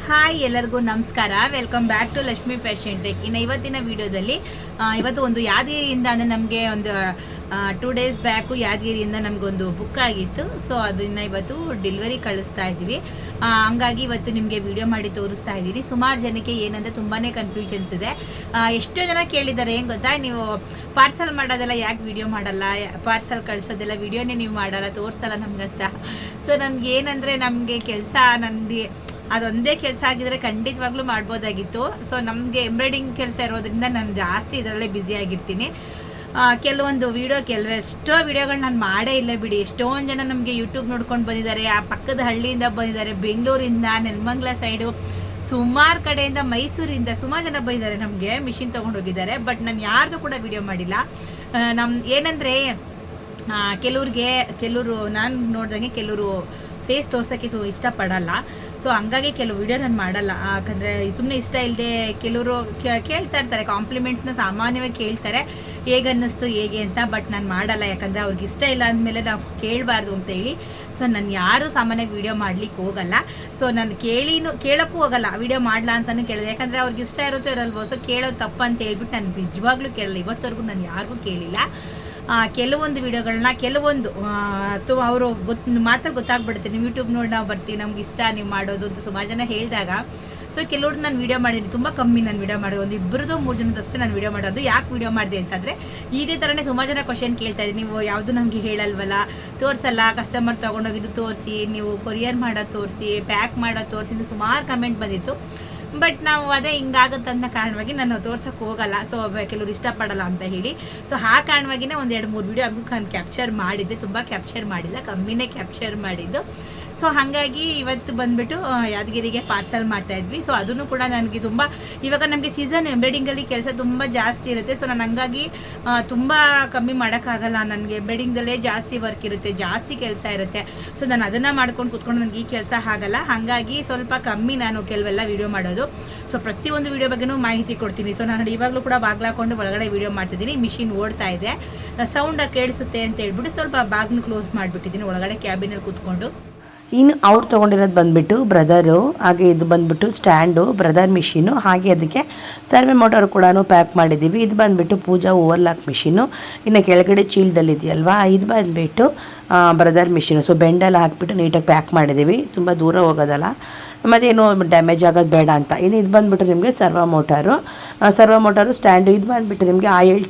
Hi ಎಲ್ಲರಿಗೂ ನಮಸ್ಕಾರ. Welcome back to Lakshmi fashion tech. ಇನ್ನು ಇವತ್ತಿನ ವಿಡಿಯೋದಲ್ಲಿ ಇವತ್ತು ಒಂದು ಯಾದಗಿರಿಯಿಂದ ಅಂದರೆ ನಮಗೆ ಒಂದು 2 ಡೇಸ್ ಬ್ಯಾಕು ಯಾದಗಿರಿಯಿಂದ ನಮಗೊಂದು ಬುಕ್ ಆಗಿತ್ತು. ಸೊ ಅದನ್ನು ಇವತ್ತು ಡೆಲಿವರಿ ಕಳಿಸ್ತಾ ಇದ್ದೀವಿ. ಹಂಗಾಗಿ ಇವತ್ತು ನಿಮಗೆ ವಿಡಿಯೋ ಮಾಡಿ ತೋರಿಸ್ತಾ ಇದ್ದೀನಿ. ಸುಮಾರು ಜನಕ್ಕೆ ಏನಂದರೆ ತುಂಬಾ ಕನ್ಫ್ಯೂಷನ್ಸ್ ಇದೆ. ಎಷ್ಟೋ ಜನ ಕೇಳಿದ್ದಾರೆ, ಏನು ಗೊತ್ತಾ, ನೀವು ಪಾರ್ಸಲ್ ಮಾಡೋದೆಲ್ಲ ಯಾಕೆ ವಿಡಿಯೋ ಮಾಡಲ್ಲ, ಪಾರ್ಸಲ್ ಕಳಿಸೋದೆಲ್ಲ ವಿಡಿಯೋನೇ ನೀವು ಮಾಡಲ್ಲ, ತೋರಿಸಲ್ಲ ನಮ್ಗಂತ. ಸೊ ನನಗೆ ಏನಂದರೆ ನಮಗೆ ಕೆಲಸ ನನಗೆ ಅದೊಂದೇ ಕೆಲಸ ಆಗಿದ್ರೆ ಖಂಡಿತವಾಗ್ಲೂ ಮಾಡ್ಬೋದಾಗಿತ್ತು. ಸೊ ನಮಗೆ ಎಂಬ್ರಾಯ್ಡಿಂಗ್ ಕೆಲಸ ಇರೋದ್ರಿಂದ ನಾನು ಜಾಸ್ತಿ ಇದರಲ್ಲೇ ಬ್ಯುಸಿ ಆಗಿರ್ತೀನಿ. ಕೆಲವೊಂದು ಎಷ್ಟೋ ವಿಡಿಯೋಗಳು ನಾನು ಮಾಡೇ ಇಲ್ಲ ಬಿಡಿ. ಎಷ್ಟೊಂದು ಜನ ನಮಗೆ ಯೂಟ್ಯೂಬ್ ನೋಡ್ಕೊಂಡು ಬಂದಿದ್ದಾರೆ, ಆ ಪಕ್ಕದ ಹಳ್ಳಿಯಿಂದ ಬಂದಿದ್ದಾರೆ, ಬೆಂಗಳೂರಿಂದ, ನೆಲಮಂಗಲ ಸೈಡು, ಸುಮಾರು ಕಡೆಯಿಂದ, ಮೈಸೂರಿಂದ ಸುಮಾರು ಜನ ಬಂದಿದ್ದಾರೆ. ನಮಗೆ ಮಿಷಿನ್ ತೊಗೊಂಡೋಗಿದ್ದಾರೆ. ಬಟ್ ನಾನು ಯಾರ್ದು ಕೂಡ ವಿಡಿಯೋ ಮಾಡಿಲ್ಲ. ಏನಂದರೆ ಕೆಲವರು ನಾನು ನೋಡ್ದಂಗೆ ಕೆಲವರು ಫೇಸ್ ತೋರ್ಸೋಕ್ಕೆ ಇಷ್ಟಪಡಲ್ಲ. ಸೊ ಹಂಗಾಗಿ ಕೆಲವು ವಿಡಿಯೋ ನಾನು ಮಾಡಲ್ಲ. ಯಾಕಂದರೆ ಸುಮ್ಮನೆ ಇಷ್ಟ ಇಲ್ಲದೆ ಕೆಲವರು ಕೇಳ್ತಾ ಇರ್ತಾರೆ, ಕಾಂಪ್ಲಿಮೆಂಟ್ಸ್ನ ಸಾಮಾನ್ಯವಾಗಿ ಕೇಳ್ತಾರೆ, ಹೇಗನ್ನಿಸ್ತು ಹೇಗೆ ಅಂತ. ಬಟ್ ನಾನು ಮಾಡಲ್ಲ, ಯಾಕಂದರೆ ಅವ್ರಿಗೆ ಇಷ್ಟ ಇಲ್ಲ ಅಂದಮೇಲೆ ನಾವು ಕೇಳಬಾರ್ದು ಅಂತ ಹೇಳಿ. ಸೊ ನಾನು ಯಾರು ಸಾಮಾನ್ಯವಾಗಿ ವಿಡಿಯೋ ಮಾಡ್ಲಿಕ್ಕೆ ಹೋಗಲ್ಲ. ಸೊ ನಾನು ಕೇಳೋಕ್ಕೂ ಹೋಗಲ್ಲ, ವಿಡಿಯೋ ಮಾಡಲ್ಲ ಅಂತಲೂ ಕೇಳಿದೆ. ಯಾಕಂದರೆ ಅವ್ರಿಗೆ ಇಷ್ಟ ಇರುತ್ತೋ ಇರಲ್ವೋ, ಸೊ ಕೇಳೋದು ತಪ್ಪು ಅಂತ ಹೇಳ್ಬಿಟ್ಟು ನಾನು ನಿಜವಾಗ್ಲೂ ಕೇಳಲ್ಲ. ಇವತ್ತವರೆಗೂ ನಾನು ಯಾರಿಗೂ ಕೇಳಿಲ್ಲ. ಕೆಲವೊಂದು ವಿಡಿಯೋಗಳನ್ನ ಕೆಲವೊಂದು ಅವರು ಮಾತ್ರ ಗೊತ್ತಾಗ್ಬಿಡುತ್ತೆ, ನೀವು ಯೂಟ್ಯೂಬ್ ನೋಡಿ ನಾವು ಬರ್ತೀವಿ, ನಮ್ಗೆ ಇಷ್ಟ ನೀವು ಮಾಡೋದು ಅಂತ ಸುಮಾರು ಜನ ಹೇಳಿದಾಗ. ಸೊ ಕೆಲವ್ರದ್ದು ನಾನು ವಿಡಿಯೋ ಮಾಡಿದ್ದೀನಿ, ತುಂಬ ಕಮ್ಮಿ ನಾನು ವಿಡಿಯೋ ಮಾಡೋದು, ಒಂದು 2-3 ಜನದಷ್ಟೇ ನಾನು ವಿಡಿಯೋ ಮಾಡೋದು. ಯಾಕೆ ವಿಡಿಯೋ ಮಾಡಿದೆ ಅಂತಂದರೆ ಇದೇ ಥರನೇ ಸುಮಾರು ಜನ ಕ್ವಶನ್ ಕೇಳ್ತಾ ಇದ್ದೀನಿ, ನೀವು ಯಾವುದು ನಮಗೆ ಹೇಳಲ್ವಲ್ಲ, ತೋರಿಸಲ್ಲ, ಕಸ್ಟಮರ್ ತೊಗೊಂಡೋಗಿದ್ದು ತೋರಿಸಿ, ನೀವು ಕೊರಿಯರ್ ಮಾಡೋದು ತೋರಿಸಿ, ಪ್ಯಾಕ್ ಮಾಡೋದು ತೋರಿಸಿ ಅಂತ ಸುಮಾರು ಕಮೆಂಟ್ ಬಂದಿತ್ತು. ಬಟ್ ನಾವು ಅದೇ ಹಿಂಗಾಗುತ್ತಂತ ಕಾರಣವಾಗಿ ನಾನು ತೋರ್ಸೋಕ್ಕೆ ಹೋಗಲ್ಲ. ಸೊ ಕೆಲವರು ಇಷ್ಟಪಡಲ್ಲ ಅಂತ ಹೇಳಿ. ಸೊ ಆ ಕಾರಣವಾಗಿನೇ ಒಂದು 2-3 ವಿಡಿಯೋ ನಾನು ಕ್ಯಾಪ್ಚರ್ ಮಾಡಿದ್ದೆ. ತುಂಬ ಕ್ಯಾಪ್ಚರ್ ಮಾಡಿಲ್ಲ, ಕಮ್ಮಿನೇ ಕ್ಯಾಪ್ಚರ್ ಮಾಡಿದ್ದು. ಸೊ ಹಾಗಾಗಿ ಇವತ್ತು ಬಂದುಬಿಟ್ಟು ಯಾದಗಿರಿಗೆ ಪಾರ್ಸಲ್ ಮಾಡ್ತಾಯಿದ್ವಿ. ಸೊ ಅದನ್ನು ಕೂಡ ನನಗೆ ತುಂಬ, ಇವಾಗ ನಮಗೆ ಸೀಸನ್ ಎಂಬ್ರಾಯ್ಡಿಂಗಲ್ಲಿ ಕೆಲಸ ತುಂಬ ಜಾಸ್ತಿ ಇರುತ್ತೆ. ಸೊ ನಾನು ಹಂಗಾಗಿ ತುಂಬ ಕಮ್ಮಿ ಮಾಡೋಕ್ಕಾಗಲ್ಲ. ನನಗೆ ಎಂಬ್ರಾಯ್ಡಿಂಗಲ್ಲೇ ಜಾಸ್ತಿ ವರ್ಕ್ ಇರುತ್ತೆ, ಜಾಸ್ತಿ ಕೆಲಸ ಇರುತ್ತೆ. ಸೊ ನಾನು ಅದನ್ನು ಮಾಡ್ಕೊಂಡು ಕೂತ್ಕೊಂಡು ನನಗೆ ಈ ಕೆಲಸ ಆಗಲ್ಲ. ಹಾಗಾಗಿ ಸ್ವಲ್ಪ ಕಮ್ಮಿ ನಾನು ಕೆಲವೆಲ್ಲ ವೀಡಿಯೋ ಮಾಡೋದು. ಸೊ ಪ್ರತಿಯೊಂದು ವೀಡಿಯೋ ಬಗ್ಗೆನೂ ಮಾಹಿತಿ ಕೊಡ್ತೀನಿ. ಸೊ ನಾನು ಇವಾಗಲೂ ಕೂಡ ಬಾಗ್ಲಾಕೊಂಡು ಒಳಗಡೆ ವೀಡಿಯೋ ಮಾಡ್ತಿದ್ದೀನಿ. ಮಿಷಿನ್ ಓಡ್ತಾ ಇದೆ, ಸೌಂಡ್ ಕೇಳಿಸುತ್ತೆ ಅಂತ ಹೇಳ್ಬಿಟ್ಟು ಸ್ವಲ್ಪ ಬಾಗ್ನ ಕ್ಲೋಸ್ ಮಾಡಿಬಿಟ್ಟಿದ್ದೀನಿ ಒಳಗಡೆ ಕ್ಯಾಬಿನಲ್ಲಿ ಕೂತ್ಕೊಂಡು. ಇನ್ನು ಅವ್ರು ತೊಗೊಂಡಿರೋದು ಬಂದುಬಿಟ್ಟು ಬ್ರದರು, ಹಾಗೆ ಇದು ಬಂದುಬಿಟ್ಟು ಸ್ಟ್ಯಾಂಡು, ಬ್ರದರ್ ಮಿಷಿನು, ಹಾಗೆ ಅದಕ್ಕೆ ಸರ್ವೆ ಮೋಟರ್ ಕೂಡ ಪ್ಯಾಕ್ ಮಾಡಿದ್ದೀವಿ. ಇದು ಬಂದುಬಿಟ್ಟು ಪೂಜಾ ಓವರ್ಲಾಕ್ ಮಿಷಿನು. ಇನ್ನು ಕೆಳಗಡೆ ಚೀಲದಲ್ಲಿ ಇದೆಯಲ್ವಾ, ಇದು ಬಂದುಬಿಟ್ಟು ಬ್ರದರ್ ಮಿಷಿನು. ಸೊ ಬೆಂಡೆಲ್ಲ ಹಾಕಿಬಿಟ್ಟು ನೀಟಾಗಿ ಪ್ಯಾಕ್ ಮಾಡಿದ್ದೀವಿ, ತುಂಬ ದೂರ ಹೋಗೋದಲ್ಲ, ಮತ್ತೇನು ಡ್ಯಾಮೇಜ್ ಆಗೋದು ಬೇಡ ಅಂತ. ಇನ್ನು ಇದು ಬಂದುಬಿಟ್ಟು ನಿಮಗೆ ಸರ್ವ ಮೋಟಾರು ಸ್ಟ್ಯಾಂಡು. ಇದು ಬಂದುಬಿಟ್ಟು ನಿಮಗೆ ಆಯಿಲ್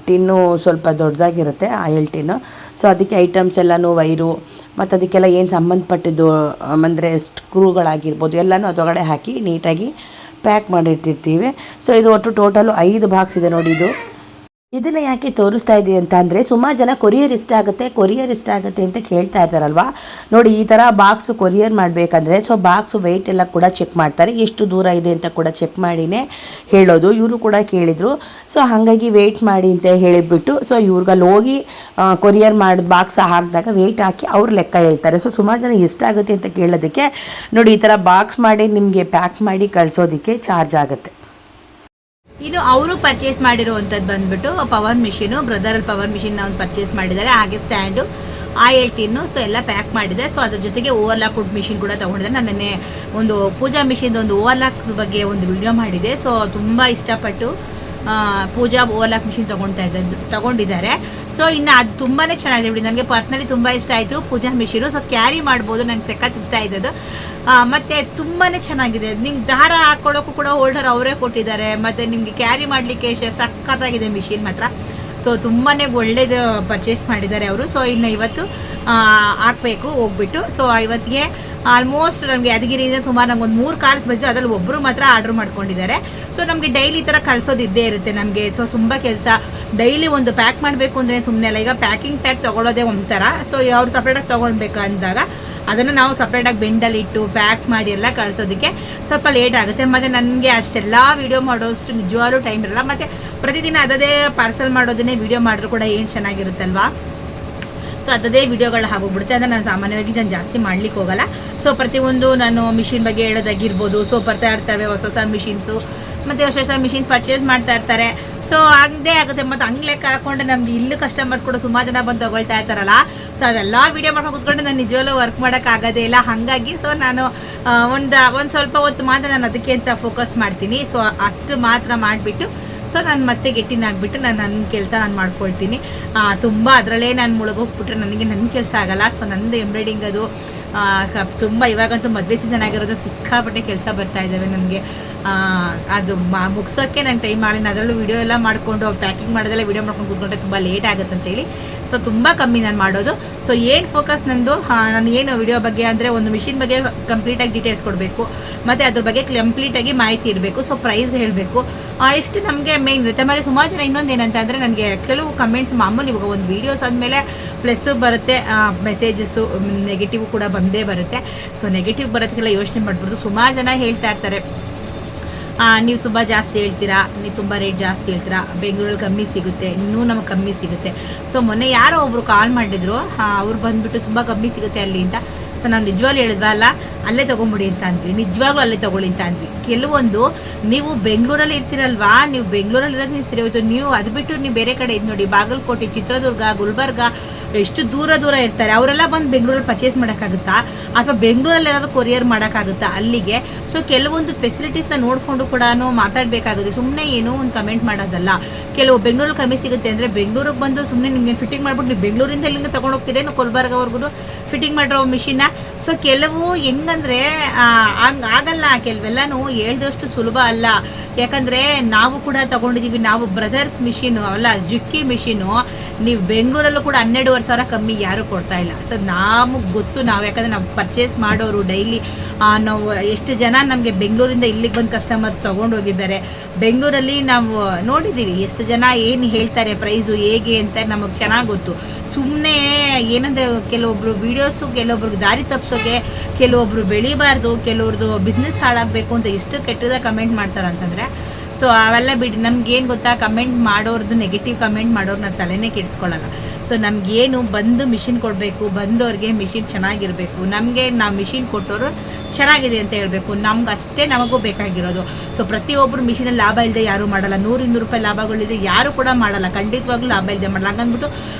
ಟಿನ್ನು ಸ್ವಲ್ಪ ದೊಡ್ಡದಾಗಿರುತ್ತೆ ಆಯಿಲ್ ಟಿನ್ನು. ಸೊ ಅದಕ್ಕೆ ಐಟಮ್ಸ್ ಎಲ್ಲನೂ ವೈರು ಮತ್ತು ಅದಕ್ಕೆಲ್ಲ ಏನು ಸಂಬಂಧಪಟ್ಟಿದ್ದು ಅಂದರೆ ಸ್ಕ್ರೂಗಳಾಗಿರ್ಬೋದು ಎಲ್ಲನೂ ಅದರೊಳಗಡೆ ಹಾಕಿ ನೀಟಾಗಿ ಪ್ಯಾಕ್ ಮಾಡಿಟ್ಟಿರ್ತೀವಿ. ಸೊ ಇದು ಒಟ್ಟು ಟೋಟಲು 5 ಬಾಕ್ಸ್ ಇದೆ ನೋಡಿ. ಇದನ್ನು ಯಾಕೆ ತೋರಿಸ್ತಾ ಇದ್ದೀವಿ ಅಂತ ಅಂದರೆ ಸುಮಾರು ಜನ ಕೊರಿಯರ್ ಇಷ್ಟ ಆಗುತ್ತೆ ಅಂತ ಕೇಳ್ತಾ ಇರ್ತಾರಲ್ವ. ನೋಡಿ ಈ ಥರ ಬಾಕ್ಸು ಕೊರಿಯರ್ ಮಾಡಬೇಕಂದ್ರೆ ಸೊ ಬಾಕ್ಸು ವೆಯ್ಟ್ ಎಲ್ಲ ಕೂಡ ಚೆಕ್ ಮಾಡ್ತಾರೆ, ಎಷ್ಟು ದೂರ ಇದೆ ಅಂತ ಕೂಡ ಚೆಕ್ ಮಾಡಿನೇ ಹೇಳೋದು. ಇವರು ಕೂಡ ಕೇಳಿದರು. ಸೊ ಹಾಗಾಗಿ ವೆಯ್ಟ್ ಮಾಡಿ ಅಂತ ಹೇಳಿಬಿಟ್ಟು ಸೊ ಇವ್ರಿಗಲ್ಲಿ ಹೋಗಿ ಕೊರಿಯರ್ ಮಾಡಿ ಬಾಕ್ಸ್ ಹಾಕಿದಾಗ ವೆಯ್ಟ್ ಹಾಕಿ ಅವ್ರು ಲೆಕ್ಕ ಹೇಳ್ತಾರೆ. ಸೊ ಸುಮಾರು ಜನ ಎಷ್ಟಾಗುತ್ತೆ ಅಂತ ಕೇಳೋದಕ್ಕೆ ನೋಡಿ ಈ ಥರ ಬಾಕ್ಸ್ ಮಾಡಿ ನಿಮಗೆ ಪ್ಯಾಕ್ ಮಾಡಿ ಕಳಿಸೋದಕ್ಕೆ ಚಾರ್ಜ್ ಆಗುತ್ತೆ. ಇನ್ನು ಅವರು ಪರ್ಚೇಸ್ ಮಾಡಿರುವಂಥದ್ದು ಬಂದ್ಬಿಟ್ಟು ಪವರ್ ಮಿಷಿನು, ಬ್ರದರಲ್ಲಿ ಪವರ್ ಮಿಷಿನ್ ಒಂದು ಪರ್ಚೇಸ್ ಮಾಡಿದ್ದಾರೆ, ಹಾಗೆ ಸ್ಟ್ಯಾಂಡು, ಆಯಿಲ್ ಟಿನ್ನು. ಸೊ ಎಲ್ಲ ಪ್ಯಾಕ್ ಮಾಡಿದೆ. ಸೊ ಅದ್ರ ಜೊತೆಗೆ ಓವರ್ಲಾಕ್ ವುಡ್ ಕೂಡ ತೊಗೊಂಡಿದ್ದೆ. ನಾನು ನೆನ್ನೆ ಒಂದು ಪೂಜಾ ಮಿಷಿನ್ ಒಂದು ಓವರ್ಲಾಕ್ ಬಗ್ಗೆ ಒಂದು ವಿಡಿಯೋ ಮಾಡಿದೆ. ಸೊ ತುಂಬ ಇಷ್ಟಪಟ್ಟು ಪೂಜಾ ಓವರ್ಲಾಕ್ ಮಿಷಿನ್ ತೊಗೊಂಡಿದ್ದಾರೆ. ಸೊ ಇನ್ನು ಅದು ತುಂಬಾ ಚೆನ್ನಾಗಿದೆ ಬಿಡಿ, ನನಗೆ ಪರ್ಸ್ನಲಿ ತುಂಬ ಇಷ್ಟ ಆಯಿತು ಪೂಜಾ ಮಿಷಿನು. ಸೊ ಕ್ಯಾರಿ ಮಾಡ್ಬೋದು, ನನಗೆ ಸಖತ್ ಇಷ್ಟ ಆಯ್ತದು. ಮತ್ತು ತುಂಬಾ ಚೆನ್ನಾಗಿದೆ. ನಿಮ್ಗೆ ದಾರ ಹಾಕ್ಕೊಳ್ಳೋಕ್ಕೂ ಕೂಡ ಹೋಲ್ಡರ್ ಅವರೇ ಕೊಟ್ಟಿದ್ದಾರೆ, ಮತ್ತು ನಿಮಗೆ ಕ್ಯಾರಿ ಮಾಡಲಿಕ್ಕೆ ಸಖತ್ತಾಗಿದೆ ಮಿಷಿನ್ ಮಾತ್ರ. ಸೊ ತುಂಬಾ ಒಳ್ಳೇದು ಪರ್ಚೇಸ್ ಮಾಡಿದ್ದಾರೆ ಅವರು. ಸೊ ಇನ್ನು ಇವತ್ತು ಹಾಕಬೇಕು ಹೋಗ್ಬಿಟ್ಟು. ಸೊ ಇವತ್ತಿಗೆ ಆಲ್ಮೋಸ್ಟ್ ನಮಗೆ ಯಾದಗಿರಿಯಿಂದ ಸುಮಾರು ನಮ್ಗೆ 3 ಕಾಲ್ಸ್ ಬಂದಿದ್ದು, ಅದರಲ್ಲಿ ಒಬ್ಬರು ಮಾತ್ರ ಆರ್ಡ್ರ್ ಮಾಡ್ಕೊಂಡಿದ್ದಾರೆ. ಸೊ ನಮಗೆ ಡೈಲಿ ಈ ಥರ ಕಳಿಸೋದು ಇದ್ದೇ ಇರುತ್ತೆ ನಮಗೆ. ಸೊ ತುಂಬ ಕೆಲಸ, ಡೈಲಿ ಒಂದು ಪ್ಯಾಕ್ ಮಾಡಬೇಕು ಅಂದರೆ ಸುಮ್ಮನೆ ಅಲ್ಲ. ಈಗ ಪ್ಯಾಕಿಂಗ್ ಪ್ಯಾಕ್ ತೊಗೊಳ್ಳೋದೇ ಒಂಥರ. ಸೊ ಅವ್ರು ಸಪ್ರೇಟಾಗಿ ತೊಗೊಳ್ಬೇಕು ಅಂದಾಗ ಅದನ್ನು ನಾವು ಸಪ್ರೇಟಾಗಿ ಬೆಂಡಲ್ಲಿ ಇಟ್ಟು ಪ್ಯಾಕ್ ಮಾಡಿ ಎಲ್ಲ ಕಳಿಸೋದಕ್ಕೆ ಸ್ವಲ್ಪ ಲೇಟ್ ಆಗುತ್ತೆ. ಮತ್ತು ನನಗೆ ಅಷ್ಟೆಲ್ಲ ವೀಡಿಯೋ ಮಾಡೋಷ್ಟು ನಿಜವಾಗ್ಲೂ ಟೈಮ್ ಇರಲ್ಲ. ಮತ್ತು ಪ್ರತಿದಿನ ಅದೇ ಪಾರ್ಸಲ್ ಮಾಡೋದನ್ನೇ ವೀಡಿಯೋ ಮಾಡಿದ್ರು ಕೂಡ ಏನು ಚೆನ್ನಾಗಿರುತ್ತಲ್ವಾ. ಸೊ ಅದೇ ವಿಡಿಯೋಗಳು ಆಗೋಗ್ಬಿಡುತ್ತೆ. ಅದನ್ನು ನಾನು ಸಾಮಾನ್ಯವಾಗಿ ಜಾಸ್ತಿ ಮಾಡ್ಲಿಕ್ಕೆ ಹೋಗಲ್ಲ. ಸೊ ಪ್ರತಿಯೊಂದು ನಾನು ಮಿಷಿನ್ ಬಗ್ಗೆ ಹೇಳೋದಾಗಿರ್ಬೋದು. ಸೊ ಬರ್ತಾ ಇರ್ತವೆ ಹೊಸ ಮಿಷಿನ್ಸು. ಮತ್ತು ವರ್ಷ ಮಿಷಿನ್ ಪರ್ಚೇಸ್ ಮಾಡ್ತಾ ಇರ್ತಾರೆ. ಸೊ ಹಂಗೆ ಆಗುತ್ತೆ. ಮತ್ತು ಹಂಗೆ ಲೆಕ್ಕ ಹಾಕ್ಕೊಂಡ್ರೆ ನಮ್ಗೆ ಇಲ್ಲೂ ಕಸ್ಟಮರ್ಸ್ ಕೂಡ ಸುಮಾರು ಜನ ಬಂದು ತೊಗೊಳ್ತಾ ಇರ್ತಾರಲ್ಲ. ಸೊ ಅದೆಲ್ಲ ವೀಡಿಯೋ ಮಾಡ್ಕೊಂಡು ಕೂತ್ಕೊಂಡು ನಾನು ನಿಜವಲ್ಲೂ ವರ್ಕ್ ಮಾಡೋಕ್ಕಾಗೋದೇ ಇಲ್ಲ. ಹಾಗಾಗಿ ಸೊ ನಾನು ಒಂದು ಸ್ವಲ್ಪ ಹೊತ್ತು ಮಾತ್ರ ನಾನು ಅದಕ್ಕೆ ಅಂತ ಫೋಕಸ್ ಮಾಡ್ತೀನಿ. ಸೊ ಅಷ್ಟು ಮಾತ್ರ ಮಾಡಿಬಿಟ್ಟು ಸೊ ನಾನು ಮತ್ತೆ ಗೆಟ್ಟಿನಾಗ್ಬಿಟ್ಟು ನನ್ನ ಕೆಲಸ ನಾನು ಮಾಡ್ಕೊಳ್ತೀನಿ. ತುಂಬ ಅದರಲ್ಲೇ ನಾನು ಮುಳುಗೋಗ್ಬಿಟ್ರೆ ನನಗೆ ನನ್ನ ಕೆಲಸ ಆಗೋಲ್ಲ. ಸೊ ನಂದು ಎಂಬ್ರಾಯ್ಡಿಂಗ್ ಅದು ತುಂಬ ಇವಾಗಂತೂ ಮದುವೆ ಸೀಸನ್ ಆಗಿರೋದು ಸಿಕ್ಕಾಪಟ್ಟೆ ಕೆಲಸ ಬರ್ತಾ ಇದ್ದಾವೆ ನನಗೆ. ಅದು ಮುಗಿಸೋಕ್ಕೆ ನಾನು ಟೈಮ್ ಮಾಡಿನ ಅದರಲ್ಲೂ ವೀಡಿಯೋ ಎಲ್ಲ ಮಾಡಿಕೊಂಡು ಪ್ಯಾಕಿಂಗ್ ಮಾಡೋದೆಲ್ಲ ವೀಡಿಯೋ ಮಾಡ್ಕೊಂಡು ಕೂತ್ಕೊಂಡ್ರೆ ತುಂಬ ಲೇಟ್ ಆಗುತ್ತೆ ಅಂತೇಳಿ ಸೊ ತುಂಬ ಕಮ್ಮಿ ನಾನು ಮಾಡೋದು. ಸೊ ಏನು ಫೋಕಸ್ ನಂದು ನಾನು ಏನು ವಿಡಿಯೋ ಬಗ್ಗೆ ಅಂದರೆ ಒಂದು ಮಿಷಿನ್ ಬಗ್ಗೆ ಕಂಪ್ಲೀಟಾಗಿ ಡೀಟೇಲ್ಸ್ ಕೊಡಬೇಕು, ಮತ್ತು ಅದ್ರ ಬಗ್ಗೆ ಕಂಪ್ಲೀಟಾಗಿ ಮಾಹಿತಿ ಇರಬೇಕು. ಸೊ ಪ್ರೈಸ್ ಹೇಳಬೇಕು. ಎಷ್ಟು ನಮಗೆ ಮೇಯ್ನ್ ಇರುತ್ತೆ. ಮತ್ತು ಸುಮಾರು ಜನ ಇನ್ನೊಂದು ಏನಂತ ಅಂದರೆ ನನಗೆ ಕೆಲವು ಕಮೆಂಟ್ಸ್ ಮಾಮೂಲಿ ಇವಾಗ ಒಂದು ವೀಡಿಯೋಸ್ ಆದಮೇಲೆ ಪ್ಲಸ್ ಬರುತ್ತೆ, ಮೆಸೇಜಸ್ಸು ನೆಗೆಟಿವ್ ಕೂಡ ಬಂದೇ ಬರುತ್ತೆ. ಸೊ ನೆಗೆಟಿವ್ ಬರೋದಕ್ಕೆಲ್ಲ ಯೋಚನೆ ಮಾಡ್ಬಿಡ್ದು. ಸುಮಾರು ಜನ ಹೇಳ್ತಾ ಇರ್ತಾರೆ ನೀವು ತುಂಬ ಜಾಸ್ತಿ ಹೇಳ್ತೀರಾ, ನೀವು ತುಂಬ ರೇಟ್ ಜಾಸ್ತಿ ಹೇಳ್ತೀರಾ, ಬೆಂಗಳೂರಲ್ಲಿ ಕಮ್ಮಿ ಸಿಗುತ್ತೆ, ಇನ್ನೂ ನಮಗೆ ಕಮ್ಮಿ ಸಿಗುತ್ತೆ. ಸೊ ಮೊನ್ನೆ ಯಾರೋ ಒಬ್ಬರು ಕಾಲ್ ಮಾಡಿದ್ರು, ಅವ್ರು ಬಂದುಬಿಟ್ಟು ತುಂಬ ಕಮ್ಮಿ ಸಿಗುತ್ತೆ ಅಲ್ಲಿ ಅಂತ. ಸೊ ನಾವು ನಿಜವಾಗ್ಲೂ ಹೇಳಿದ್ವಲ್ಲ ಅಲ್ಲೇ ತೊಗೊಂಬಿಡಿ ಅಂತ ಅಂದ್ವಿ, ನಿಜವಾಗ್ಲೂ ಅಲ್ಲೇ ತೊಗೊಳ್ಳಿ ಅಂತ ಅಂದ್ವಿ. ಕೆಲವೊಂದು ನೀವು ಬೆಂಗಳೂರಲ್ಲಿ ಇರ್ತೀರಲ್ವಾ, ನೀವು ಬೆಂಗಳೂರಲ್ಲಿ ಇರೋದು ನೀವು ಸರಿ ಹೋಯ್ತು. ನೀವು ಅದು ಬಿಟ್ಟು ನೀವು ಬೇರೆ ಕಡೆ ಇದು ನೋಡಿ, ಬಾಗಲಕೋಟೆ, ಚಿತ್ರದುರ್ಗ, ಗುಲ್ಬರ್ಗ ಎಷ್ಟು ದೂರ ಇರ್ತಾರೆ. ಅವರೆಲ್ಲ ಬಂದು ಬೆಂಗಳೂರಲ್ಲಿ ಪರ್ಚೇಸ್ ಮಾಡೋಕ್ಕಾಗುತ್ತಾ, ಅಥವಾ ಬೆಂಗಳೂರಲ್ಲಿ ಏನಾದ್ರು ಕೊರಿಯರ್ ಮಾಡೋಕ್ಕಾಗುತ್ತಾ ಅಲ್ಲಿಗೆ? ಸೊ ಕೆಲವೊಂದು ಫೆಸಿಲಿಟೀಸ್ನ ನೋಡಿಕೊಂಡು ಕೂಡ ಮಾತಾಡಬೇಕಾಗುತ್ತೆ. ಸುಮ್ಮನೆ ಏನೋ ಒಂದು ಕಮೆಂಟ್ ಮಾಡೋದಲ್ಲ. ಕೆಲವು ಬೆಂಗಳೂರಲ್ಲಿ ಕಮ್ಮಿ ಸಿಗುತ್ತೆ ಅಂದರೆ ಬೆಂಗಳೂರಿಗೆ ಬಂದು ಸುಮ್ಮನೆ ನಿಮಗೆ ಫಿಟ್ಟಿಂಗ್ ಮಾಡ್ಬಿಟ್ಟು ನೀವು ಬೆಂಗಳೂರಿಂದ ಇಲ್ಲಿಂದ ತೊಗೊಂಡು ಹೋಗ್ತೀರೇನು ಗುಲ್ಬರ್ಗವರೆಗೂ ಫಿಟ್ಟಿಂಗ್ ಮಾಡಿರೋ ಮಿಷಿನ್ನ. ಸೊ ಕೆಲವು ಹೆಂಗಂದರೆ ಹಂಗೆ ಆಗಲ್ಲ. ಕೆಲವೆಲ್ಲನೂ ಹೇಳ್ದಷ್ಟು ಸುಲಭ ಅಲ್ಲ. ಯಾಕಂದರೆ ನಾವು ಕೂಡ ತೊಗೊಂಡಿದ್ದೀವಿ. ನಾವು ಬ್ರದರ್ಸ್ ಮಿಷಿನು ಅಲ್ಲ, ಜುಕ್ಕಿ ಮಿಷಿನು ನೀವು ಬೆಂಗಳೂರಲ್ಲೂ ಕೂಡ 12,500 ಕಮ್ಮಿ ಯಾರೂ ಕೊಡ್ತಾ ಇಲ್ಲ. ಸೊ ನಮಗೆ ಗೊತ್ತು, ನಾವು ಯಾಕಂದರೆ ನಾವು ಪರ್ಚೇಸ್ ಮಾಡೋರು ಡೈಲಿ ನಾವು ಎಷ್ಟು ಜನ ನಮಗೆ ಬೆಂಗಳೂರಿಂದ ಇಲ್ಲಿಗೆ ಬಂದು ಕಸ್ಟಮರ್ಸ್ ತೊಗೊಂಡೋಗಿದ್ದಾರೆ. ಬೆಂಗಳೂರಲ್ಲಿ ನಾವು ನೋಡಿದ್ದೀವಿ ಎಷ್ಟು ಜನ ಏನು ಹೇಳ್ತಾರೆ ಪ್ರೈಸು ಹೇಗೆ ಅಂತ ನಮಗೆ ಚೆನ್ನಾಗಿ ಗೊತ್ತು. ಸುಮ್ಮನೆ ಏನಂದರೆ ಕೆಲವೊಬ್ರು ವೀಡಿಯೋಸು ಕೆಲವೊಬ್ರಿಗೆ ದಾರಿ ತಪ್ಪಿಸೋಕೆ, ಕೆಲವೊಬ್ರು ಬೆಳಿಬಾರ್ದು, ಕೆಲವ್ರದ್ದು ಬಿಸ್ನೆಸ್ ಹಾಳಾಗಬೇಕು ಅಂತ ಎಷ್ಟು ಕೆಟ್ಟದಾಗ ಕಮೆಂಟ್ ಮಾಡ್ತಾರೆ ಅಂತಂದರೆ ಸೊ ಅವೆಲ್ಲ ಬಿಡಿ. ನಮ್ಗೇನು ಗೊತ್ತಾ, ಕಮೆಂಟ್ ಮಾಡೋರ್ದು ನೆಗೆಟಿವ್ ಕಮೆಂಟ್ ಮಾಡೋರು ನಾನು ತಲೆನೇ ಕೆಡಿಸ್ಕೊಳ್ಳಲ್ಲ. ಸೊ ನಮಗೇನು ಬಂದು ಮಿಷಿನ್ ಕೊಡಬೇಕು, ಬಂದವ್ರಿಗೆ ಮಿಷಿನ್ ಚೆನ್ನಾಗಿರಬೇಕು, ನಮಗೆ ನಾವು ಮಿಷಿನ್ ಕೊಟ್ಟವರು ಚೆನ್ನಾಗಿದೆ ಅಂತ ಹೇಳಬೇಕು. ನಮ್ಗೆ ಅಷ್ಟೇ ನಮಗೂ ಬೇಕಾಗಿರೋದು. ಸೊ ಪ್ರತಿಯೊಬ್ಬರು ಮಿಷಿನಲ್ಲಿ ಲಾಭ ಇಲ್ಲದೆ ಯಾರೂ ಮಾಡಲ್ಲ. 100-200 ರೂಪಾಯಿ ಲಾಭಗಳಿದೆ ಯಾರೂ ಕೂಡ ಮಾಡಲ್ಲ. ಖಂಡಿತವಾಗ್ಲೂ ಲಾಭ ಇಲ್ಲದೆ ಮಾಡಲ್ಲ. ಹಂಗಂದ್ಬಿಟ್ಟು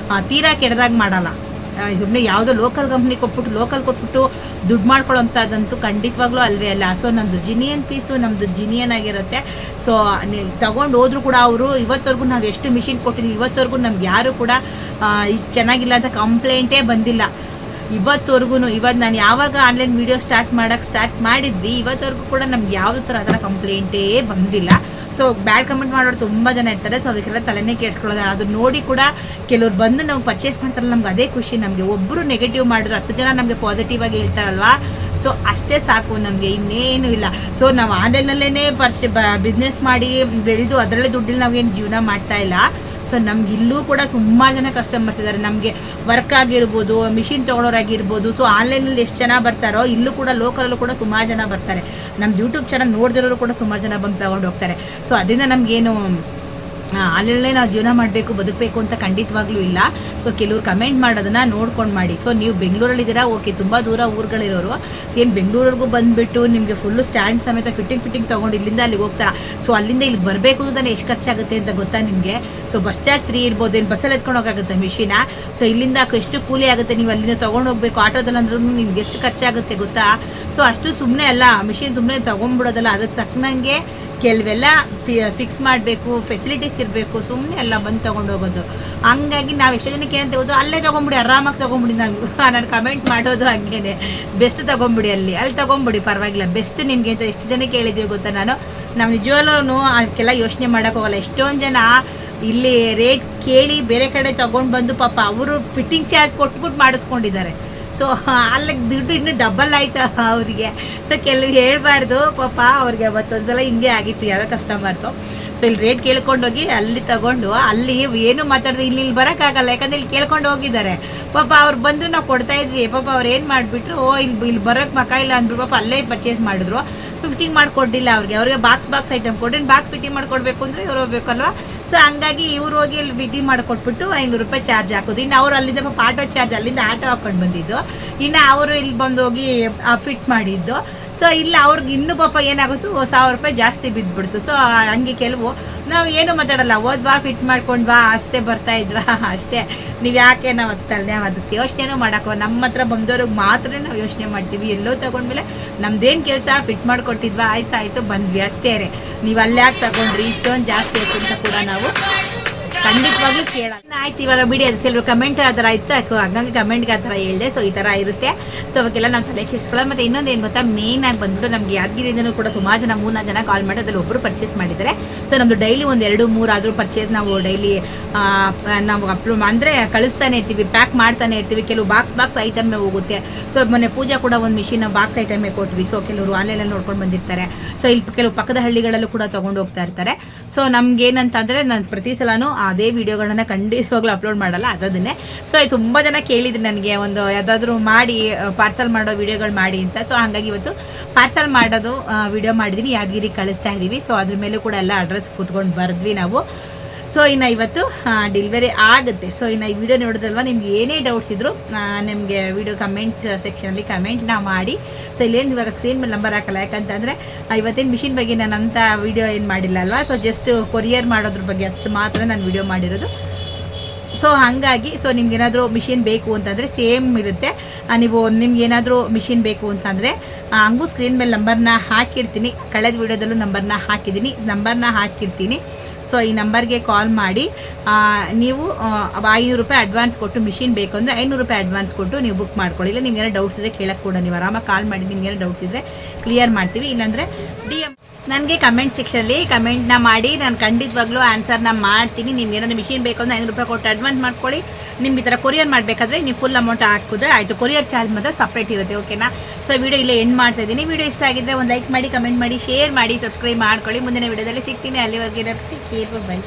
ತೀರಾ ಕೆಡ್ದಾಗ ಮಾಡಲ್ಲ. ಸುಮ್ಮನೆ ಯಾವುದೋ ಲೋಕಲ್ ಕಂಪ್ನಿ ಕೊಟ್ಬಿಟ್ಟು ದುಡ್ಡು ಮಾಡ್ಕೊಳ್ಳೋಂಥದ್ದಂತೂ ಖಂಡಿತವಾಗ್ಲೂ ಅಲ್ವೇ ಅಲ್ಲ. ಸೊ ನಮ್ಮದು ಜಿನಿಯನ್ ಪೀಸು, ನಮ್ಮದು ಜಿನಿಯನ್ ಆಗಿರುತ್ತೆ. ಸೊ ನೀವು ತೊಗೊಂಡು ಹೋದ್ರು ಕೂಡ ಅವರು ಇವತ್ತವರೆಗೂ ನಾವು ಎಷ್ಟು ಮಿಷಿನ್ ಕೊಟ್ಟಿದ್ದೀವಿ, ಇವತ್ತವರೆಗೂ ನಮ್ಗೆ ಯಾರೂ ಕೂಡ ಇಷ್ಟು ಚೆನ್ನಾಗಿಲ್ಲ ಅಂತ ಕಂಪ್ಲೇಂಟೇ ಬಂದಿಲ್ಲ ಇವತ್ತವರೆಗೂ. ಇವತ್ತು ನಾನು ಯಾವಾಗ ಆನ್ಲೈನ್ ವೀಡಿಯೋ ಸ್ಟಾರ್ಟ್ ಮಾಡಿದ್ವಿ ಇವತ್ತವರೆಗೂ ಕೂಡ ನಮ್ಗೆ ಯಾವುದೇ ಥರ ಆ ಥರ ಕಂಪ್ಲೇಂಟೇ ಬಂದಿಲ್ಲ. ಸೊ ಬ್ಯಾಡ್ ಕಮೆಂಟ್ ಮಾಡೋರು ತುಂಬ ಜನ ಇರ್ತಾರೆ. ಸೊ ಅದಕ್ಕೆಲ್ಲ ತಲೆನೇ ಕೆಡ್ಸ್ಕೊಳ್ಳೋದು. ಅದು ನೋಡಿ ಕೂಡ ಕೆಲವ್ರು ಬಂದು ನಾವು ಪರ್ಚೇಸ್ ಮಾಡ್ತಾರಲ್ಲ, ನಮ್ಗೆ ಅದೇ ಖುಷಿ. ನಮಗೆ ಒಬ್ಬರು ನೆಗೆಟಿವ್ ಮಾಡಿದ್ರು 10 ಜನ ನಮಗೆ ಪಾಸಿಟಿವ್ ಆಗಿ ಹೇಳ್ತಾರಲ್ವಾ, ಸೊ ಅಷ್ಟೇ ಸಾಕು, ನಮಗೆ ಇನ್ನೇನು ಇಲ್ಲ. ಸೊ ನಾವು ಆನ್ಲೈನಲ್ಲೇ ಬಿಸ್ನೆಸ್ ಮಾಡಿ ಬೆಳೆದು ಅದರಲ್ಲೇ ದುಡ್ಡಲ್ಲಿ ನಾವೇನು ಜೀವನ ಮಾಡ್ತಾ ಇಲ್ಲ. ಸೊ ನಮ್ಗೆ ಇಲ್ಲೂ ಕೂಡ ಸುಮಾರು ಜನ ಕಸ್ಟಮರ್ಸ್ ಇದ್ದಾರೆ. ನಮಗೆ ವರ್ಕ್ ಆಗಿರ್ಬೋದು, ಮಿಷಿನ್ ತೊಗೊಳೋರಾಗಿರ್ಬೋದು. ಸೊ ಆನ್ಲೈನಲ್ಲಿ ಎಷ್ಟು ಜನ ಬರ್ತಾರೋ ಇಲ್ಲೂ ಕೂಡ ಲೋಕಲಲ್ಲೂ ಕೂಡ ಸುಮಾರು ಜನ ಬರ್ತಾರೆ. ನಮ್ದು ಯೂಟ್ಯೂಬ್ ಚಾನಲ್ ನೋಡಿದಿರೋರು ಕೂಡ ಸುಮಾರು ಜನ ಬಂದು ತೊಗೊಂಡು ಹೋಗ್ತಾರೆ. ಸೊ ಅದರಿಂದ ನಮಗೇನು ಅಲ್ಲೇ ನಾವು ಜೀವನ ಮಾಡಬೇಕು, ಬದುಕಬೇಕು ಅಂತ ಖಂಡಿತವಾಗ್ಲೂ ಇಲ್ಲ. ಸೊ ಕೆಲವ್ರು ಕಮೆಂಟ್ ಮಾಡೋದನ್ನ ನೋಡ್ಕೊಂಡು ಮಾಡಿ. ಸೊ ನೀವು ಬೆಂಗಳೂರಲ್ಲಿದ್ದೀರಾ, ಓಕೆ, ತುಂಬ ದೂರ ಊರುಗಳಿರೋರು ಏನು ಬೆಂಗಳೂರಿಗೂ ಬಂದುಬಿಟ್ಟು ನಿಮಗೆ ಫುಲ್ಲು ಸ್ಟ್ಯಾಂಡ್ ಸಮೇತ ಫಿಟ್ಟಿಂಗ್ ತೊಗೊಂಡು ಇಲ್ಲಿಂದ ಅಲ್ಲಿಗೆ ಹೋಗ್ತಾರೆ. ಸೊ ಅಲ್ಲಿಂದ ಇಲ್ಲಿಗೆ ಬರಬೇಕು ಅಂತಾನೆ ಎಷ್ಟು ಖರ್ಚಾಗುತ್ತೆ ಅಂತ ಗೊತ್ತಾ ನಿಮಗೆ? ಸೊ ಬಸ್ ಚಾರ್ಜ್ ಫ್ರೀ ಇರ್ಬೋದು, ಏನು ಬಸ್ಸಲ್ಲಿ ಎತ್ಕೊಂಡು ಹೋಗಾಗುತ್ತೆ ಮಿಷಿನ. ಸೊ ಇಲ್ಲಿಂದ ಎಷ್ಟು ಕೂಲಿ ಆಗುತ್ತೆ, ನೀವು ಅಲ್ಲಿಂದ ತೊಗೊಂಡು ಹೋಗ್ಬೇಕು ಆಟೋದಲ್ಲಿ ಅಂದ್ರೂ ನಿಮ್ಗೆ ಎಷ್ಟು ಖರ್ಚಾಗುತ್ತೆ ಗೊತ್ತಾ? ಸೊ ಅಷ್ಟು ಸುಮ್ಮನೆ ಅಲ್ಲ, ಮಿಷಿನ್ ಸುಮ್ಮನೆ ತೊಗೊಂಡ್ಬಿಡೋದಲ್ಲ, ಅದಕ್ಕೆ ತಕ್ಕನಂಗೆ ಕೆಲವೆಲ್ಲ ಫಿಕ್ಸ್ ಮಾಡಬೇಕು, ಫೆಸಿಲಿಟೀಸ್ ಇರಬೇಕು. ಸುಮ್ಮನೆ ಎಲ್ಲ ಬಂದು ತೊಗೊಂಡು ಹೋಗೋದು. ಹಂಗಾಗಿ ನಾವು ಎಷ್ಟೋ ಜನಕ್ಕೆ ಏನಂತ ಹೋಗೋದು, ಅಲ್ಲೇ ತೊಗೊಂಬಿಡಿ, ಆರಾಮಾಗಿ ತೊಗೊಂಬಿಡಿ. ನಾನು ಕಮೆಂಟ್ ಮಾಡೋದು ಹಾಗೇನೆ, ಬೆಸ್ಟ್ ತೊಗೊಂಬಿಡಿ, ಅಲ್ಲಿ ತೊಗೊಂಬಿಡಿ, ಪರವಾಗಿಲ್ಲ, ಬೆಸ್ಟ್ ನಿಮಗೆ ಅಂತ ಎಷ್ಟು ಜನಕ್ಕೆ ಹೇಳಿದ್ದೀವಿ ಗೊತ್ತಾ? ನಾವು ನಿಜವಲ್ಲೂ ಅದಕ್ಕೆಲ್ಲ ಯೋಚನೆ ಮಾಡೋಕ್ಕೆ ಹೋಗಲ್ಲ. ಎಷ್ಟೊಂದು ಜನ ಇಲ್ಲಿ ರೇಟ್ ಕೇಳಿ ಬೇರೆ ಕಡೆ ತೊಗೊಂಡು ಬಂದು ಪಾಪ ಅವರು ಫಿಟ್ಟಿಂಗ್ ಚಾರ್ಜ್ ಕೊಟ್ಬಿಟ್ಟು ಮಾಡಿಸ್ಕೊಂಡಿದ್ದಾರೆ. ಸೊ ಅಲ್ಲಿಗೆ ದುಡ್ಡು ಇನ್ನೂ ಡಬಲ್ ಆಯ್ತು ಅವರಿಗೆ. ಸೊ ಕೆಲವು ಹೇಳ್ಬಾರ್ದು ಪಾಪ ಅವ್ರಿಗೆ. ಮತ್ತೊಂದೆಲ್ಲ ಹಿಂಗೆ ಆಗಿತ್ತು ಯಾರೋ ಕಸ್ಟಮರ್ದು. ಸೊ ಇಲ್ಲಿ ರೇಟ್ ಕೇಳ್ಕೊಂಡೋಗಿ ಅಲ್ಲಿ ತಗೊಂಡು ಅಲ್ಲಿ ಏನು ಮಾತಾಡಿದ್ರು, ಇಲ್ಲಿ ಬರೋಕ್ಕಾಗಲ್ಲ, ಯಾಕಂದರೆ ಇಲ್ಲಿ ಕೇಳ್ಕೊಂಡು ಹೋಗಿದ್ದಾರೆ ಪಾಪ. ಅವ್ರು ಬಂದು ನಾವು ಕೊಡ್ತಾ ಇದ್ವಿ, ಪಾಪ ಅವ್ರು ಏನು ಮಾಡಿಬಿಟ್ರು, ಇಲ್ಲಿ ಬರೋಕ್ಕೆ ಮಕ್ಕ ಇಲ್ಲ ಅಂದರು. ಪಾಪ ಅಲ್ಲೇ ಪರ್ಚೇಸ್ ಮಾಡಿದ್ರು, ಫಿಟ್ಟಿಂಗ್ ಮಾಡಿಕೊಡ್ಲಿಲ್ಲ ಅವ್ರಿಗೆ ಬಾಕ್ಸ್ ಐಟಮ್ ಕೊಟ್ಟು ಬಾಕ್ಸ್ ಫಿಟ್ಟಿಂಗ್ ಮಾಡಿಕೊಡ್ಬೇಕು ಅಂದರೆ ಇವ್ರು ಹೋಗ್ಬೇಕಲ್ವ. ಸೊ ಹಂಗಾಗಿ ಇವ್ರು ಹೋಗಿ ಇಲ್ಲಿ ಫಿಟ್ಟಿಂಗ್ ಮಾಡಿಕೊಟ್ಬಿಟ್ಟು 500 ರೂಪಾಯಿ ಚಾರ್ಜ್ ಹಾಕೋದು. ಇನ್ನು ಅವ್ರು ಅಲ್ಲಿಂದ ಪಾಪ ಆಟೋ ಚಾರ್ಜ್, ಅಲ್ಲಿಂದ ಆಟೋ ಹಾಕೊಂಡು ಬಂದಿದ್ದು, ಇನ್ನು ಅವರು ಇಲ್ಲಿ ಬಂದು ಹೋಗಿ ಫಿಟ್ ಮಾಡಿದ್ದು. ಸೊ ಇಲ್ಲ ಅವ್ರಿಗೆ ಇನ್ನೂ ಪಾಪ ಏನಾಗುತ್ತೋ 1000 ರೂಪಾಯಿ ಜಾಸ್ತಿ ಬಿದ್ದುಬಿಡ್ತು. ಸೊ ಹಂಗೆ ಕೆಲವು ನಾವು ಏನು ಮಾತಾಡಲ್ಲ, ಓದ್ವಾ ಫಿಟ್ ಮಾಡ್ಕೊಂಡ್ವಾ ಅಷ್ಟೇ ಬರ್ತಾ ಇದ್ವಾ ಅಷ್ಟೇ. ನೀವು ಯಾಕೆ ನಾವು ಆಗ್ತಲ್ಲ, ನಾವು ಅದಕ್ಕೆ ಯೋಚನೆನೂ ಮಾಡೋಕ್ಕೋ, ನಮ್ಮ ಹತ್ರ ಬಂದವ್ರಿಗೆ ಮಾತ್ರ ನಾವು ಯೋಚನೆ ಮಾಡ್ತೀವಿ. ಎಲ್ಲೋ ತೊಗೊಂಡ್ಮೇಲೆ ನಮ್ದೇನು ಕೆಲಸ ಫಿಟ್ ಮಾಡಿಕೊಟ್ಟಿದ್ವಾ, ಆಯ್ತು ಬಂದ್ವಿ ಅಷ್ಟೇ ರೀ. ನೀವು ಅಲ್ಲ್ಯಾಕೆ ತಗೊಂಡ್ರಿ ಇಷ್ಟೊಂದು ಜಾಸ್ತಿ ಆಯ್ತು ಅಂತ ಕೂಡ ನಾವು ಖಂಡಿತವಾಗ್ಲೂ ಕೇಳೋಣ. ಆಯ್ತು ಇವಾಗ ಬಿಡಿ, ಅದು ಕೆಲವರು ಕಮೆಂಟ್ ಆ ಥರ ಇತ್ತು, ಹಂಗಾಗಿ ಕಮೆಂಟ್ಗೆ ಆ ಥರ ಹೇಳಿದೆ. ಸೊ ಈ ಥರ ಇರುತ್ತೆ. ಸೊ ಅವಾಗೆಲ್ಲ ನಾವು ತಲೆ ಕೆಡಿಸ್ಕೊಳ್ಳೋದು. ಮತ್ತು ಇನ್ನೊಂದು ಏನು ಗೊತ್ತಾ, ಮೇನ್ ಆಗಿ ಬಂದ್ಬಿಟ್ಟು ನಮಗೆ ಯಾದಗಿರಿಯಿಂದನೂ ಕೂಡ ಸುಮಾರು ಜನ 3-4 ಜನ ಕಾಲ್ ಮಾಡಿ ಅದ್ರಲ್ಲಿ ಒಬ್ಬರು ಪರ್ಚೇಸ್ ಮಾಡಿದ್ದಾರೆ. ಸೊ ನಮ್ಮದು ಡೈಲಿ ಒಂದು 2-3 ಆದರೂ ಪರ್ಚೇಸ್ ನಾವು ಡೈಲಿ ನಾವು ಅಪ್ಲೋಡ್ ಅಂದರೆ ಕಳಿಸ್ತಾನೆ ಇರ್ತೀವಿ, ಪ್ಯಾಕ್ ಮಾಡ್ತಾನೆ ಇರ್ತೀವಿ. ಕೆಲವು ಬಾಕ್ಸ್ ಐಟಮ್ಮೇ ಹೋಗುತ್ತೆ. ಸೊ ಮೊನ್ನೆ ಪೂಜಾ ಕೂಡ ಒಂದು ಮಿಷಿನ್ ಬಾಕ್ಸ್ ಐಟಮೇ ಕೊಟ್ವಿ. ಸೊ ಕೆಲವರು ಆನ್ಲೈನಲ್ಲಿ ನೋಡ್ಕೊಂಡು ಬಂದಿರ್ತಾರೆ. ಸೊ ಇಲ್ಲಿ ಕೆಲವು ಪಕ್ಕದ ಹಳ್ಳಿಗಳಲ್ಲೂ ಕೂಡ ತೊಗೊಂಡು ಹೋಗ್ತಾ ಇರ್ತಾರೆ. ಸೊ ನಮ್ಗೇನಂತಂದರೆ ನಾನು ಪ್ರತಿ ಸಲನೂ ಅದೇ ವೀಡಿಯೋಗಳನ್ನ ಖಂಡಿತವಾಗ್ಲೂ ಅಪ್ಲೋಡ್ ಮಾಡಲ್ಲ, ಅದನ್ನೇ. ಸೊ ತುಂಬ ಜನ ಕೇಳಿದ್ರು ನನಗೆ ಒಂದು ಯಾವುದಾದ್ರೂ ಮಾಡಿ ಪಾರ್ಸಲ್ ಮಾಡೋ ವೀಡಿಯೋಗಳು ಮಾಡಿ ಅಂತ. ಸೊ ಹಾಗಾಗಿ ಇವತ್ತು ಪಾರ್ಸಲ್ ಮಾಡೋದು ವೀಡಿಯೋ ಮಾಡಿದ್ದೀನಿ, ಯಾದಗಿರಿಗೆ ಕಳಿಸ್ತಾ ಇದ್ದೀವಿ. ಸೊ ಅದ್ರ ಮೇಲೂ ಕೂಡ ಎಲ್ಲ ಅಡ್ರೆಸ್ ಕೂತ್ಕೊಂಡು ಬರೆದ್ವಿ ನಾವು. ಸೊ ಇನ್ನು ಇವತ್ತು ಡೆಲಿವರಿ ಆಗುತ್ತೆ. ಸೊ ಇನ್ನು ಈ ವಿಡಿಯೋ ನೋಡಿದ್ರಲ್ವ, ನಿಮ್ಗೆ ಏನೇ ಡೌಟ್ಸ್ ಇದ್ದರೂ ನಿಮಗೆ ವಿಡಿಯೋ ಕಮೆಂಟ್ ಸೆಕ್ಷನಲ್ಲಿ ಕಮೆಂಟ್ನ ಮಾಡಿ. ಸೊ ಇಲ್ಲೇನು ಇವಾಗ ಸ್ಕ್ರೀನ್ ಮೇಲೆ ನಂಬರ್ ಹಾಕಲ್ಲ, ಯಾಕಂತಂದರೆ ಇವತ್ತಿನ ಮಿಷಿನ್ ಬಗ್ಗೆ ನಾನು ಅಂಥ ವಿಡಿಯೋ ಏನು ಮಾಡಿಲ್ಲ ಅಲ್ವಾ. ಸೊ ಜಸ್ಟ್ ಕೊರಿಯರ್ ಮಾಡೋದ್ರ ಬಗ್ಗೆ ಅಷ್ಟು ಮಾತ್ರ ನಾನು ವಿಡಿಯೋ ಮಾಡಿರೋದು. ಸೊ ಹಾಗಾಗಿ ಸೊ ನಿಮ್ಗೇನಾದರೂ ಮಿಷಿನ್ ಬೇಕು ಅಂತಂದರೆ ಸೇಮ್ ಇರುತ್ತೆ. ನೀವು ನಿಮ್ಗೇನಾದರೂ ಮಿಷಿನ್ ಬೇಕು ಅಂತಂದರೆ ಹಂಗೂ ಸ್ಕ್ರೀನ್ ಮೇಲೆ ನಂಬರ್ನ ಹಾಕಿರ್ತೀನಿ, ಕಳೆದ ವಿಡಿಯೋದಲ್ಲೂ ನಂಬರ್ನ ಹಾಕಿರ್ತೀನಿ. ಸೊ ಈ ನಂಬರ್ಗೆ ಕಾಲ್ ಮಾಡಿ ನೀವು 500 ರೂಪಾಯಿ ಅಡ್ವಾನ್ಸ್ ಕೊಟ್ಟು, ಮಿಷಿನ್ ಬೇಕು ಅಂದರೆ 500 ರೂಪಾಯಿ ಅಡ್ವಾನ್ಸ್ ಕೊಟ್ಟು ನೀವು ಬುಕ್ ಮಾಡ್ಕೊಳ್ಳಿ. ಇಲ್ಲ ನಿಮ್ಗೇನೋ ಡೌಟ್ಸ್ ಇದ್ದರೆ ಕೇಳಕ್ಕೆ ಕೂಡ ನೀವು ಆರಾಮಾಗಿ ಕಾಲ್ ಮಾಡಿ, ನಿಮ್ಗೇನೋ ಡೌಟ್ಸ್ ಇದ್ದರೆ ಕ್ಲಿಯರ್ ಮಾಡ್ತೀವಿ. ಇಲ್ಲಾಂದರೆ DM ನನಗೆ ಕಮೆಂಟ್ ಸೆಕ್ಷನಲ್ಲಿ ಕಮೆಂಟ್ನ ಮಾಡಿ, ನಾನು ಖಂಡಿತವಾಗ್ಲೂ ಆನ್ಸರ್ನ ಮಾಡ್ತೀನಿ. ನಿಮ್ಗೇನಾದ್ರು ಮಿಷಿನ್ ಬೇಕು ಅಂದರೆ 500 ರೂಪಾಯಿ ಕೊಟ್ಟು ಅಡ್ವಾನ್ಸ್ ಮಾಡ್ಕೊಳ್ಳಿ. ನಿಮ್ಗೆ ಈ ಥರ ಕೊರಿಯರ್ ಮಾಡಬೇಕಾದ್ರೆ ನೀವು ಫುಲ್ ಅಮೌಂಟ್ ಹಾಕಿದ್ರೆ ಆಯಿತು, ಕೊರಿಯರ್ ಚಾರ್ಜ್ ಮಾತ್ರ ಸಪ್ರೇಟ್ ಇರುತ್ತೆ, ಓಕೆನಾ. ಸೊ ವಿಡಿಯೋ ಇಲ್ಲೇ ಎಂಡ್ ಮಾಡ್ತಾ ಇದ್ದೀನಿ. ವಿಡಿಯೋ ಇಷ್ಟ ಆಗಿದ್ದರೆ ಒಂದು ಲೈಕ್ ಮಾಡಿ, ಕಮೆಂಟ್ ಮಾಡಿ, ಶೇರ್ ಮಾಡಿ, ಸಬ್ಸ್ಕ್ರೈಬ್ ಮಾಡ್ಕೊಳ್ಳಿ. ಮುಂದಿನ ವಿಡಿಯೋದಲ್ಲಿ ಸಿಗ್ತೀನಿ. ಅಲ್ಲಿವರೆಗೆ ಬೈ.